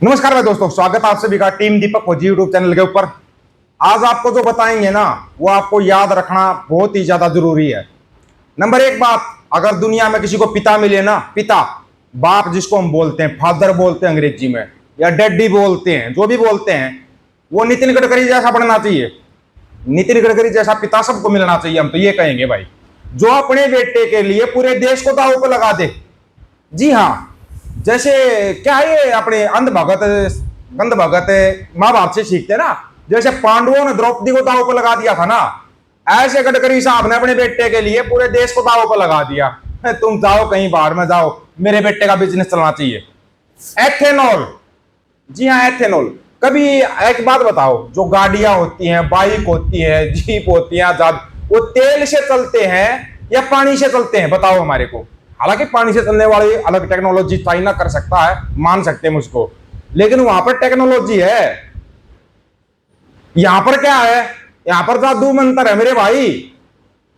नमस्कार भाई दोस्तों, स्वागत है आप सभी का टीम दीपक फौजी यूट्यूब चैनल के ऊपर। आज आपको जो बताएंगे ना, वो आपको याद रखना बहुत ही ज्यादा जरूरी है। नंबर एक बात, अगर दुनिया में किसी को पिता मिले ना, पिता बाप जिसको हम बोलते हैं, फादर बोलते हैं अंग्रेजी में, या डैडी बोलते हैं, जो भी बोलते हैं, वो नितिन गडकरी जैसा बनना चाहिए। नितिन गडकरी जैसा पिता सबको मिलना चाहिए। हम तो ये कहेंगे भाई, जो अपने बेटे के लिए पूरे देश को दांव पे लगा दे। जी हाँ, जैसे क्या है ये अपने अंध भगत महाभारत से सीखते ना, जैसे पांडवों ने द्रौपदी को दांव पर लगा दिया था ना, ऐसे गडकरी साहब ने अपने बेटे के लिए पूरे देश को दांव पर लगा दिया। तुम जाओ कहीं बाहर में जाओ, मेरे बेटे का बिजनेस चलना चाहिए। एथेनॉल, जी हाँ एथेनॉल। कभी एक बात बताओ, जो गाड़ियां होती हैं, बाइक होती है, जीप होती है, वो तेल से चलते हैं या पानी से चलते हैं? बताओ हमारे को। हालांकि पानी से चलने वाली अलग टेक्नोलॉजी चाइना कर सकता है, मान सकते हैं मुझको, लेकिन वहां पर टेक्नोलॉजी है। यहां पर क्या है? यहां पर जादू मंत्र है मेरे भाई।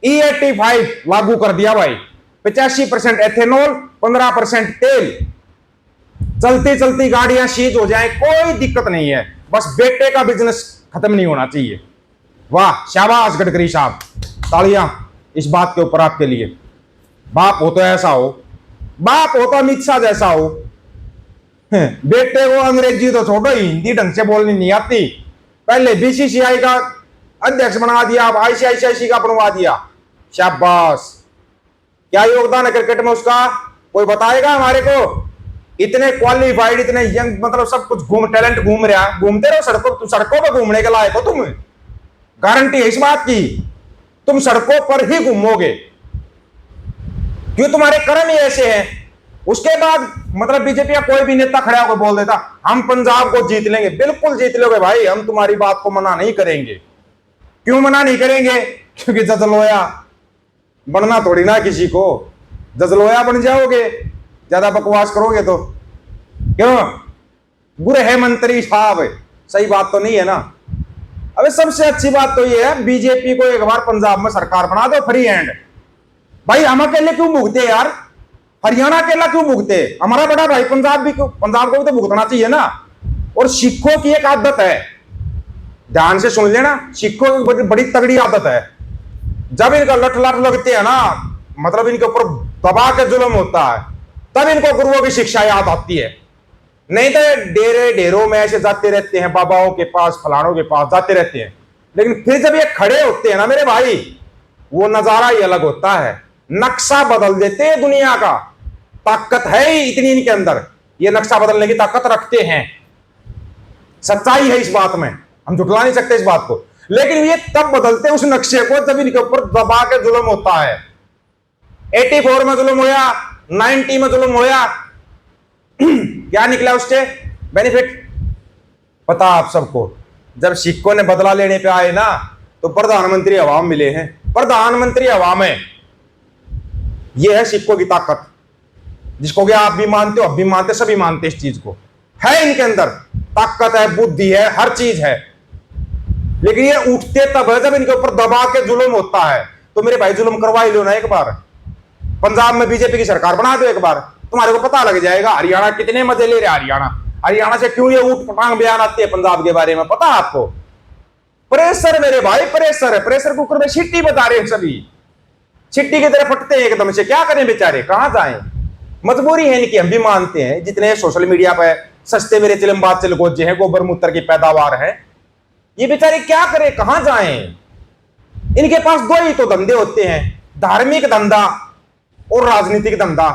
E85 लागू कर दिया भाई। 85% एथेनॉल, 15% तेल। चलती चलती गाड़ियां सीज हो जाए, कोई दिक्कत नहीं है, बस बेटे का बिजनेस खत्म नहीं होना चाहिए। वाह, शाबाश गडकरी साहब, तालियां इस बात के ऊपर आपके लिए। बाप हो तो ऐसा हो, बाप हो तो अमित शाह जैसा हो। बेटे को अंग्रेजी तो छोड़ो, हिंदी ढंग से बोलनी नहीं आती। पहले बीसीसीआई का अध्यक्ष बना दिया, अब आईसीआईसीआई का बनवा दिया। शाबाश। क्या योगदान है क्रिकेट में उसका, कोई बताएगा हमारे को? इतने क्वालिफाइड, इतने यंग, मतलब सब कुछ टैलेंट घूम रहा है। घूमते रहो सड़कों पर घूमने के लायक हो तुम। गारंटी है इस बात की, तुम सड़कों पर ही घूमोगे, क्यों? तुम्हारे कर्म ही ऐसे हैं। उसके बाद मतलब बीजेपी का कोई भी नेता खड़ा होकर बोल देता हम पंजाब को जीत लेंगे। बिल्कुल जीत लोगे भाई, हम तुम्हारी बात को मना नहीं करेंगे। क्यों मना नहीं करेंगे? क्योंकि जजलोया बनना थोड़ी ना किसी को। जजलोया बन जाओगे ज्यादा बकवास करोगे तो। क्यों? बुरे है मंत्री साहब, सही बात तो नहीं है ना। अबे सबसे अच्छी बात तो ये है, बीजेपी को एक बार पंजाब में सरकार बना दो, फ्री हैंड। भाई हम अकेले क्यों भुगते यार? हरियाणा अकेला क्यों भुगते? हमारा बड़ा भाई पंजाब को भी तो भुगतना चाहिए ना। और सिखों की एक आदत है, ध्यान से सुन लेना, सिखों की बड़ी तगड़ी आदत है। जब इनका लठ लगते हैं ना, मतलब इनके ऊपर दबा के जुल्म होता है, तब इनको गुरुओं की शिक्षा याद आती है। नहीं तो डेरों में ऐसे जाते रहते हैं, बाबाओं के पास, फलानों के पास जाते रहते हैं, लेकिन फिर जब ये खड़े होते हैं ना मेरे भाई, वो नजारा ही अलग होता है। नक्शा बदल देते हैं दुनिया का। ताकत है ही इतनी इनके अंदर, ये नक्शा बदलने की ताकत रखते हैं। सच्चाई है इस बात में, हम झुठला नहीं सकते इस बात को। लेकिन ये तब बदलते उस नक्शे को जब इनके ऊपर दबा के जुल्म होता है। 84 में जुल्म होया, 90 में जुल्म होया, क्या निकला उससे बेनिफिट? पता आप सबको। जब सिखों ने बदला लेने पे आए ना, तो प्रधानमंत्री हवा में मिले हैं। प्रधानमंत्री हवा में, यह है सिखों की ताकत, जिसको कि आप भी मानते हो, अब भी मानते, सभी मानते इस चीज को। है इनके अंदर ताकत है, बुद्धि है, हर चीज है। लेकिन ये उठते तब है जब इनके ऊपर दबा के जुल्म होता है। तो मेरे भाई जुल्म करवा ही लो ना एक बार। पंजाब में बीजेपी की सरकार बना दो एक बार, तुम्हारे को पता लग जाएगा हरियाणा कितने मजे ले रहे। हरियाणा से क्यों ये ऊट पटांग बयान आती है पंजाब के बारे में, पता है आपको? प्रेशर मेरे भाई, प्रेशर है। प्रेशर कुकर में सीटी बता रहे हैं सभी, चिट्टी की तरह फटते हैं एकदम से। क्या करें बेचारे, कहां जाएं? मजबूरी है इनकी, हम भी मानते हैं। जितने सोशल मीडिया पर सस्ते मेरे चिलम बात चिलगोजे हैं, गोबर मूत्र की पैदावार है, ये बेचारे क्या करें, कहां जाएं? इनके पास दो ही तो धंधे होते हैं, धार्मिक धंधा और राजनीतिक धंधा।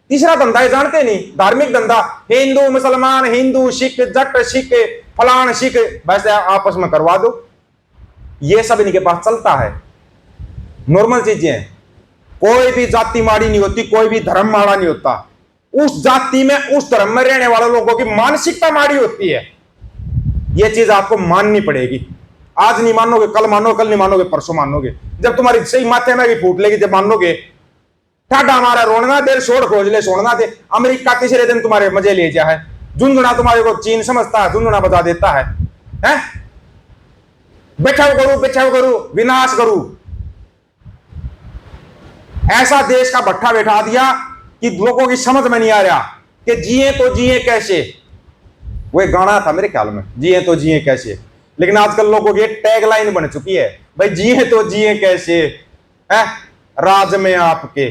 तीसरा धंधा ये जानते नहीं, धार्मिक धंधा। हिंदू मुसलमान, हिंदू सिख, जट सिख, फलान सिख, वैसे आपस में करवा दो। ये सब इनके पास चलता है, नॉर्मल चीजें हैं। कोई भी जाति माड़ी नहीं होती, कोई भी धर्म माड़ा नहीं होता। उस जाति में, उस धर्म में रहने वाले लोगों की मानसिकता माड़ी होती है। यह चीज आपको माननी पड़ेगी। आज नहीं मानोगे कल मानोगे, कल नहीं मानोगे परसों मानोगे। जब तुम्हारी सही माथे में भी फूट लेगी, जब मानोगे। ठाडा हमारा रोना दे, छोड़ खोज ले सोना दे। अमेरिका तीसरे दिन तुम्हारे मजे ले जा है। झुंझुना तुम्हारे को चीन समझता है, झुंझुना बजा देता है। बेचाओ करू, विनाश करू। ऐसा देश का भट्ठा बैठा दिया कि लोगों की समझ में नहीं आ रहा कि जिए तो जिए कैसे। वो एक गाना था मेरे ख्याल में, जिए तो जिए कैसे। लेकिन आजकल लोगों की टैगलाइन बन चुकी है, भाई जिए तो जिए कैसे है, राज में आपके।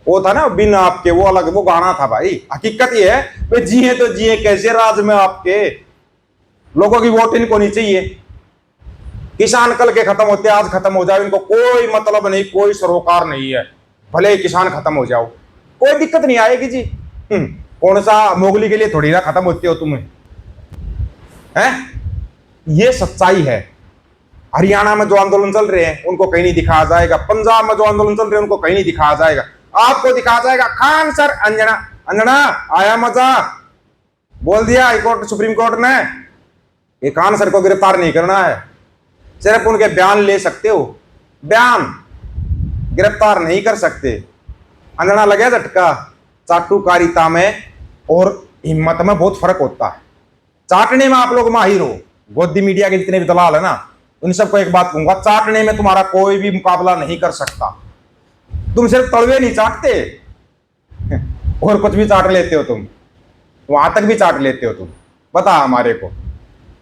वो था ना बिन आपके, वो अलग वो गाना था भाई। हकीकत ये है भाई, जिए तो जिए कैसे राज में आपके। लोगों की वोट इनको नहीं चाहिए। किसान कल के खत्म होते आज खत्म हो जाए, इनको कोई मतलब नहीं, कोई सरोकार नहीं है। भले ही किसान खत्म हो जाओ, कोई दिक्कत नहीं आएगी जी। कौन सा मोगली के लिए थोड़ी ना खत्म होते हो तुम्हें, है? ये सच्चाई है। हरियाणा में जो आंदोलन चल रहे हैं उनको कहीं नहीं दिखाया जाएगा, पंजाब में जो आंदोलन चल रहे हैं उनको कहीं नहीं दिखाया जाएगा, आपको दिखाया जाएगा। खान सर अंजना अंजना आया मजा, बोल दिया हाईकोर्ट सुप्रीम कोर्ट ने कि खान सर को गिरफ्तार नहीं करना है, सिर्फ उनके बयान ले सकते हो, बयान गिरफ्तार नहीं कर सकते। अंजना लगे झटका। चाटुकारिता में और हिम्मत में बहुत फर्क होता है। चाटने में आप लोग माहिर हो, गोदी मीडिया के जितने भी दलाल है ना, उन सबको एक बात कहूंगा, चाटने में तुम्हारा कोई भी मुकाबला नहीं कर सकता। तुम सिर्फ तलवे नहीं चाटते और कुछ भी चाट लेते हो, तुम वहां तक भी चाट लेते हो तुम, बता हमारे को।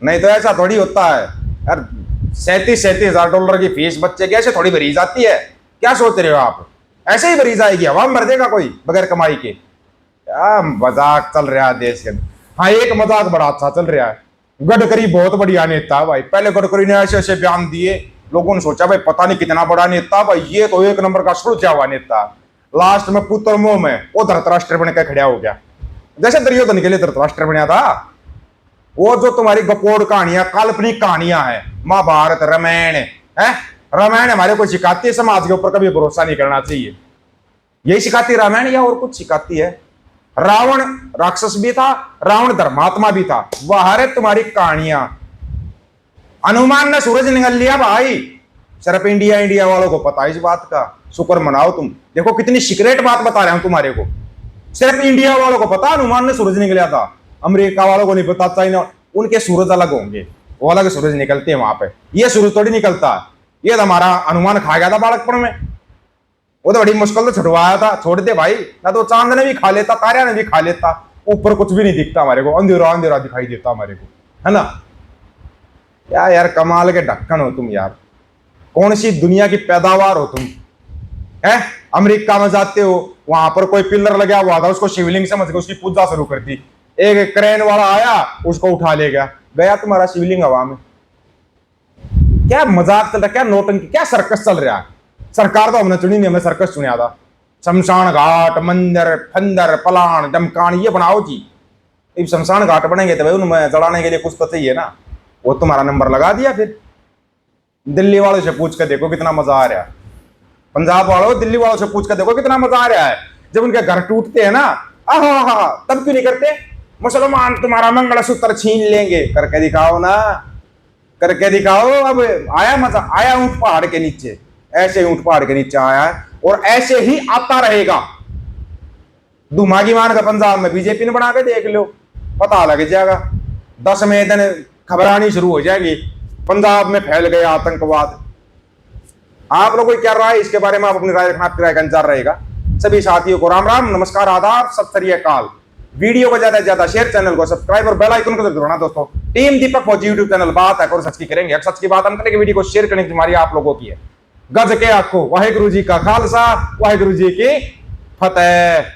नहीं तो ऐसा थोड़ी होता है यार, 37,000 डॉलर की फीस बच्चे की ऐसे थोड़ी भरी जाती है। क्या सोच रहे हो आप, ऐसे ही भरी जाएगी? हवा में भर देगा कोई बगैर कमाई के? क्या मजाक चल रहा है देश के अंदर। हाँ, एक मजाक बड़ा अच्छा चल रहा है, गडकरी बहुत बढ़िया नेता है भाई। पहले गडकरी ने ऐसे ऐसे बयान दिए, लोगों ने सोचा भाई पता नहीं कितना बड़ा नेता भाई, ये तो एक नंबर का सुलझा हुआ नेता। लास्ट में पुत्र मोह में वो धृतराष्ट्र बन के खड़ा हो गया, जैसे दुर्योधन के लिए धृतराष्ट्र बनया था। वो जो तुम्हारी गपोड़ कहानियां, काल्पनिक कहानियां हैं, महाभारत रामायण है, रामायण हमारे को सिखाती है समाज के ऊपर कभी भरोसा नहीं करना चाहिए। यही सिखाती रामायण या और कुछ सिखाती है? रावण राक्षस भी था, रावण धर्मात्मा भी था, वह है तुम्हारी कहानियां। हनुमान ने सूरज निगल लिया भाई, सिर्फ इंडिया इंडिया वालों को पता है इस बात का, शुक्र मनाओ तुम। देखो कितनी सीक्रेट बात बता रहा हूं तुम्हारे को, सिर्फ इंडिया वालों को पता हनुमान ने सूरज निकला था, अमेरिका वालों को नहीं पता, चाइना, उनके सूरज अलग होंगे, वो अलग सूरज निकलते हैं वहां पे, ये सूरज थोड़ी निकलता। ये तो हमारा अनुमान खा गया था बालकपन में, वो तो बड़ी मुश्किल से छुड़वाया था, छोड़ दे भाई, ना तो चांद ने भी खा लेता, तारा ने भी खा लेता, ऊपर कुछ भी नहीं दिखता हमारे को, अंधेरा अंधेरा दिखाई देता हमारे को, है ना? क्या यार कमाल के ढक्कन हो तुम यार, कौन सी दुनिया की पैदावार हो तुम, है? अमेरिका में जाते हो, वहां पर कोई पिलर लगा हुआ था, उसको शिवलिंग समझ के उसकी पूजा शुरू कर दी, एक क्रेन वाला आया उसको उठा ले गया तुम्हारा शिवलिंग हवा में। क्या मजाक चल रहा, क्या नौटंकी, क्या सर्कस चल रहा है? सरकार तो हमने चुनी नहीं, हमने सर्कस चुनिया था। शमशान घाट, मंदिर, फंदर, पलान, डमकान ये बनाओ जी। शमशान घाट बनेंगे तो भाई उनमें जलाने के लिए कुछ तो चाहिए ना, वो तुम्हारा नंबर लगा दिया। फिर दिल्ली वालों से पूछ कर देखो कितना मजा आ रहा है, पंजाब वालों दिल्ली वालों से पूछ कर देखो कितना मजा आ रहा है। जब उनके घर टूटते हैं ना, आहा तब क्यों नहीं करते? मुसलमान तुम्हारा मंगलसूत्र छीन लेंगे, करके दिखाओ ना, करके दिखाओ। अब आया मजा, आया ऊंट पहाड़ के नीचे, ऐसे ऊंट पहाड़ के नीचे आया है और ऐसे ही आता रहेगा। दुमागी मान का पंजाब में बीजेपी ने बना के देख लो, पता लग जाएगा। 10 में दिन खबर आनी शुरू हो जाएगी, पंजाब में फैल गया आतंकवाद। आप लोगों को क्या राय इसके बारे में, आप अपनी राय रखना, आपकी राय का इंतजार रहेगा। सभी साथियों को राम राम, नमस्कार, आदाब, सत श्री अकाल। वीडियो को ज्यादा से ज्यादा शेयर, चैनल को सब्सक्राइब और बेल आइकन को दबाना दोस्तों। टीम दीपक फौजी यूट्यूब चैनल बात है और सच की करेंगे, सच की बात हम करेंगे। वीडियो को शेयर करने की जिम्मेदारी आप लोगों की है। गज के आखो वाहेगुरु जी का खालसा, वाहेगुरु जी की फतेह।